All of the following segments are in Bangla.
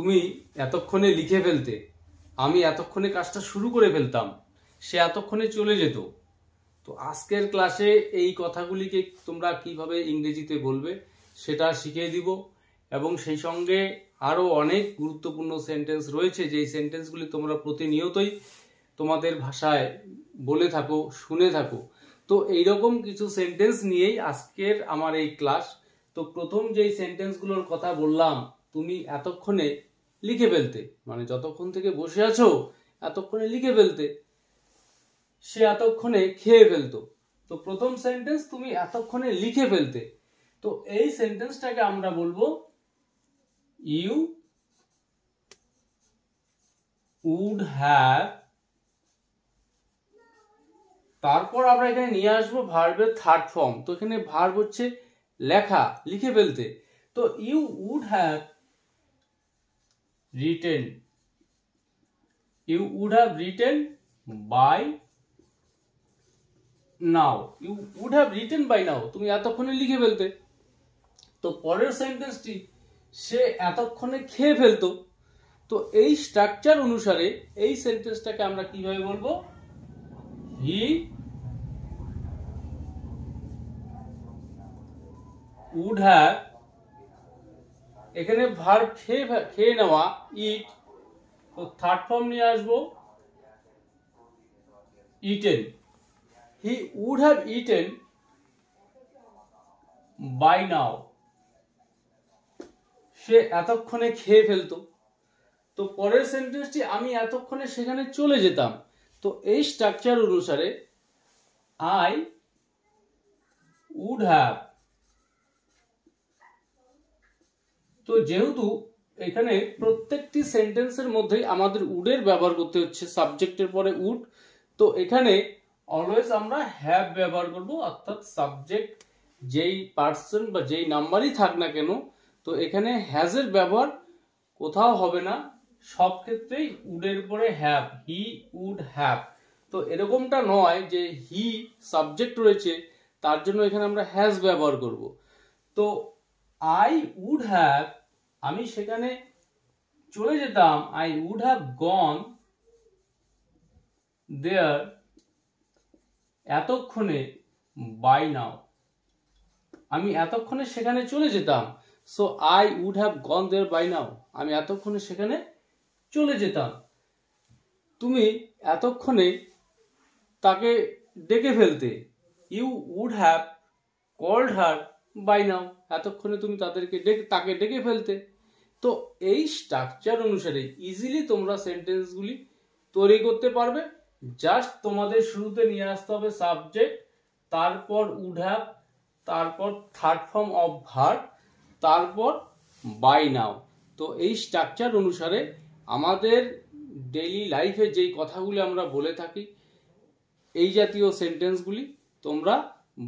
তুমি এতক্ষণে লিখে ফেলতে, আমি এতক্ষণে কাজটা শুরু করে ফেলতাম, সে এতক্ষণে চলে যেত। তো আজকের ক্লাসে এই কথাগুলিকে তোমরা কিভাবে ইংরেজিতে বলবে সেটা শিখিয়ে দিব, এবং সেই সঙ্গে আরও অনেক গুরুত্বপূর্ণ সেন্টেন্স রয়েছে যেই সেন্টেন্সগুলি তোমরা প্রতিনিয়তই তোমাদের ভাষায় বলে থাকো, শুনে থাকো। তো এইরকম কিছু সেন্টেন্স নিয়েই আজকের আমার এই ক্লাস। তো প্রথম যেই সেন্টেন্সগুলোর কথা বললাম, তুমি এতক্ষণে লিখে ফেলতে, মানে যতক্ষণ থেকে বসে আছো এতক্ষণে লিখে ফেলতে, সে এতক্ষণে খেয়ে ফেলতো। তো প্রথম সেন্টেন্স তুমি এতক্ষণে লিখে ফেলতে, তো এই সেন্টেন্সটাকে আমরা বলবো ইউ উড হ্যাভ। তারপর আমরা এখানে নিয়ে আসবো ভার্বের থার্ড ফর্ম। তো এখানে ভার্ব হচ্ছে লেখা, লিখে ফেলতে। তো you would have written, you would have written by now, you would have written by now, তুমি এতক্ষণে লিখে ফেলতে। তো পরের সেন্টেন্সটি সে এতক্ষণে খেয়ে ফেলতো। তো এই স্ট্রাকচার অনুসারে এই সেন্টেন্সটাকে আমরা কিভাবে বলবো? হি উড হ্যাভ, এখানে ভার্ব খেয়ে নেওয়া ইট, তো থার্ড ফর্ম নিয়ে আসবো eaten. He would have eaten by now, সে এতক্ষণে খেয়ে ফেলতো। তো পরের সেন্টেন্সটি আমি এতক্ষণে সেখানে চলে যেতাম। তো এই স্ট্রাকচার অনুসারে আই উড হ্যাভ। তো যেহেতু এখানে প্রত্যেকটি সেন্টেন্সের মধ্যেই আমাদের উডের ব্যবহার করতে হচ্ছে, সাবজেক্টের পরে উড, তো এখানে অলওয়েজ আমরা হ্যাভ ব্যবহার করব, অর্থাৎ সাবজেক্ট যেই পার্সন বা যেই নাম্বারই থাক না কেন, তো এখানে হ্যাজের ব্যবহার কোথাও হবে না, সব ক্ষেত্রেই উডের পরে হ্যাভ, হি উড হ্যাভ। তো এরকমটা নয় যে হি সাবজেক্ট রয়েছে তার জন্য এখানে আমরা হ্যাজ ব্যবহার করব। তো আই উড হ্যাভ, আমি সেখানে চলে যেতাম, I would have gone there এতক্ষণে বাই নাও, আমি এতক্ষণে সেখানে চলে যেতাম। So I would have gone there by now, আমি এতক্ষণে সেখানে চলে যেতাম। তুমি এতক্ষণে তাকে ডেকে ফেলতে, you would have called her by now, এতক্ষণে তুমি তাকে ডেকে ফেলতে। তো এই স্ট্রাকচার অনুসারে ইজিলি তোমরা সেন্টেন্সগুলি তৈরি করতে পারবে। জাস্ট তোমাদের শুরুতে নিয়ে আসতে হবে সাবজেক্ট, তারপর উড হ্যাভ, তারপর থার্ড ফর্ম অফ ভার্ব, তারপর বাই নাও। তো এই স্ট্রাকচার অনুসারে আমাদের ডেইলি লাইফে যেই কথাগুলি আমরা বলে থাকি, এই জাতীয় সেন্টেন্সগুলি তোমরা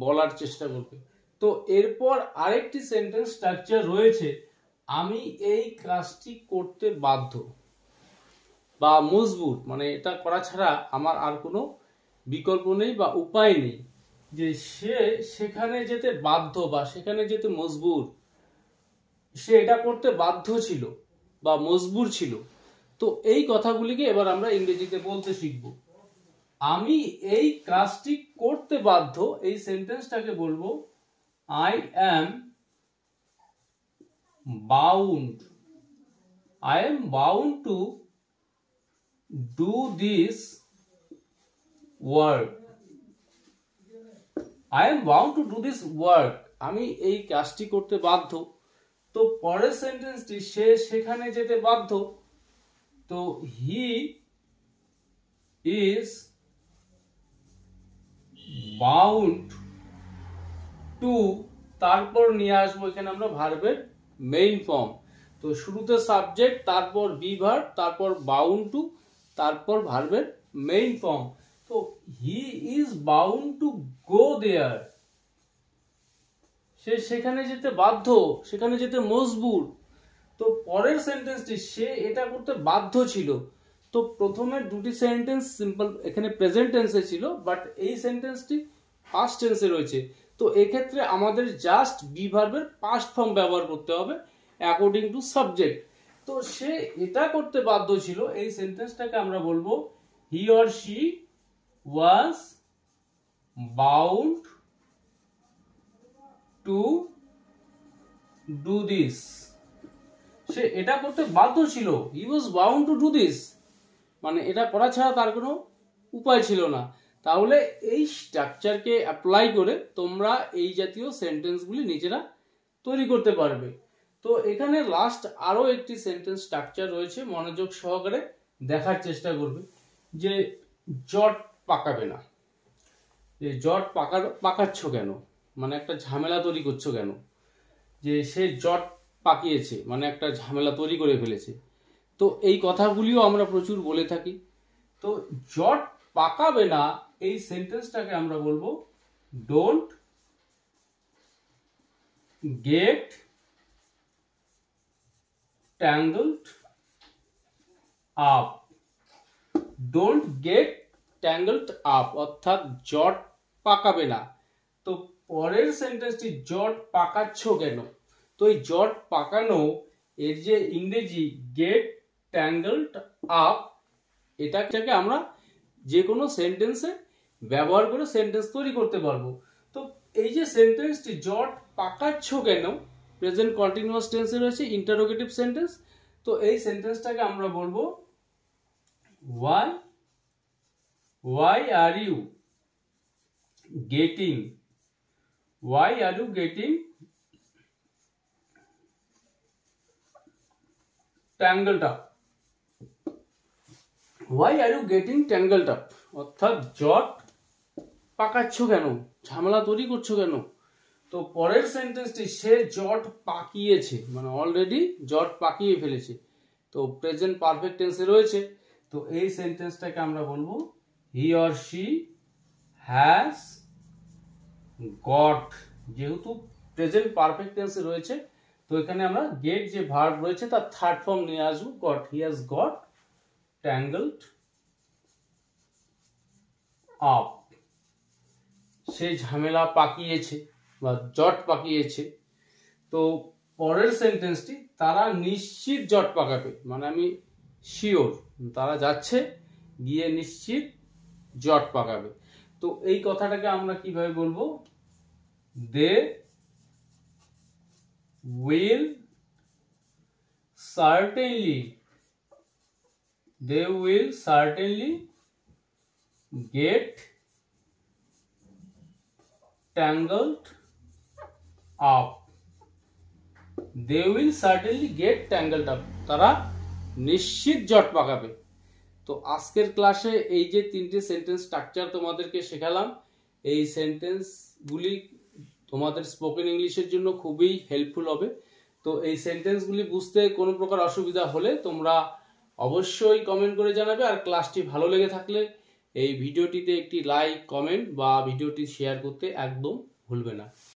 বলার চেষ্টা করবে। তো এরপর আরেকটি সেন্টেন্স স্ট্রাকচার রয়েছে, আমি এই কাজটি করতে বাধ্য বা মজবুর, মানে এটা করা ছাড়া আমার আর কোনো বিকল্প নেই বা উপায় নেই, যে সে সেখানে যেতে বাধ্য বা সেখানে যেতে মজবুর, সে এটা করতে বাধ্য ছিল বা মজবুর ছিল। তো এই কথাগুলিকে এবার আমরা ইংরেজিতে বলতে শিখব। আমি এই কাজটি করতে বাধ্য, এই সেন্টেন্সটাকে বলবো I am bound, I am bound to do this work, I am bound to do this work, আমি এই কাজটি করতে বাধ্য। তো পরের সেন্টেন্সটি সে সেখানে যেতে বাধ্য, তো he is bound to, তারপর নিয়ে আসবো এখানে আমরা ভার্বের মেইন ফর্ম। তো শুরুতে সাবজেক্ট, তারপর বি ভার্ব, তারপর বাউন্ড টু, তারপর ভার্বের মেইন ফর্ম। তো he is bound to go there, সে সেখানে যেতে বাধ্য, সেখানে যেতে মজবুর। তো পরের সেন্টেন্সটি সে এটা করতে বাধ্য ছিল। তো প্রথমের দুটি সেন্টেন্স সিম্পল এখানে প্রেজেন্ট টেন্সে ছিল, বাট এই সেন্টেন্সটি পাস্ট টেন্সে রয়েছে। তো এক্ষেত্রে আমাদের জাস্ট বি ভার্বের পাস্ট ফর্ম ব্যবহার করতে হবে অ্যাকর্ডিং টু সাবজেক্ট। তো সে এটা করতে বাধ্য ছিল, এই সেন্টেন্সটাকে আমরা বলবো he or she was bound to do this. সে এটা করতে বাধ্য ছিল, he was bound to do this, মানে এটা করা ছাড়া তার কোনো উপায় ছিল না। তাহলে এই স্ট্রাকচারকে অ্যাপ্লাই করে তোমরা এই জাতীয় সেন্টেন্সগুলি নিজেরা তৈরি করতে পারবে। তো এখানে লাস্ট আরো একটি সেন্টেন্স স্ট্রাকচার রয়েছে, মনোযোগ সহকারে দেখার চেষ্টা করবে। যে জট পাকাবে না, যে জট পাকাচ্ছ কেন, মানে একটা ঝামেলা তৈরি করছো কেন, যে সে জট পাকিয়েছে মানে একটা ঝামেলা তৈরি করে ফেলেছে। তো এই কথাগুলিও আমরা প্রচুর বলে থাকি। তো জট পাকাবে না এই সেন্টেন্সটাকে আমরা বলবো don't get tangled up. Don't get tangled up অর্থাৎ জট পাকাবে না। তো পরের সেন্টেন্সটি জট পাকাচ্ছ কেন, তো এই জট পাকানো এর যে ইংরেজি গেট ট্যাঙ্গলড আপ, এটাকে আমরা যে কোনো সেন্টেন্সে ব্যবহার করে সেন্টেন্স তৈরি করতে পারবো। তো এই যে সেন্টেন্সটি জট পাকাচ্ছ কেন প্রেজেন্ট কন্টিনিউয়াস টেন্সে রয়েছে, ইন্টারোগেটিভ সেন্টেন্স। তো এই সেন্টেন্সটাকে আমরা বলবো why are you getting tangled up, why are you getting tangled up অর্থাৎ জট পাকাচ্ছ কেন, ঝামেলা তৈরি করছো কেন। তো পরের সেন্টেন্সটি সে জট পাকিয়েছে, মানে অলরেডি জট পাকিয়ে ফেলেছে, তো প্রেজেন্ট পারফেক্ট টেন্সে রয়েছে। তো এই সেন্টেন্সটাকে আমরা বলবো he or she has got. যেহেতু প্রেজেন্ট পারফেক্ট টেন্সে রয়েছে, তো এখানে আমরা গেট যে ভার্ব রয়েছে তার থার্ড ফর্ম নিয়ে আসবো got. He has got tangled up, সে ঝামেলা পাকিয়েছে বা জট পাকিয়েছে। তো পরের সেন্টেন্সটি তারা নিশ্চিত জট পাকাবে, মানে আমি শিওর, তারা যাচ্ছে গিয়ে নিশ্চিত জট পাকাবে। তো এই কথাটাকে আমরা কিভাবে বলবো, they will certainly get tangled up, they will certainly get tangled up, তারা নিশ্চিত জট পাকাবে। তো আজকের ক্লাসে এই যে তিনটে সেন্টেন্স স্ট্রাকচার তোমাদেরকে শেখালাম, এই সেন্টেন্সগুলি তোমাদের স্পোকেন ইংলিশের জন্য খুবই হেল্পফুল হবে। তো এই সেন্টেন্সগুলি বুঝতে কোনো প্রকার অসুবিধা হলে তোমরা অবশ্যই কমেন্ট করে জানাবে। আর ক্লাসটি ভালো লেগে থাকলে এই ভিডিওটিতে একটি লাইক, কমেন্ট বা ভিডিওটি শেয়ার করতে একদম ভুলবে না।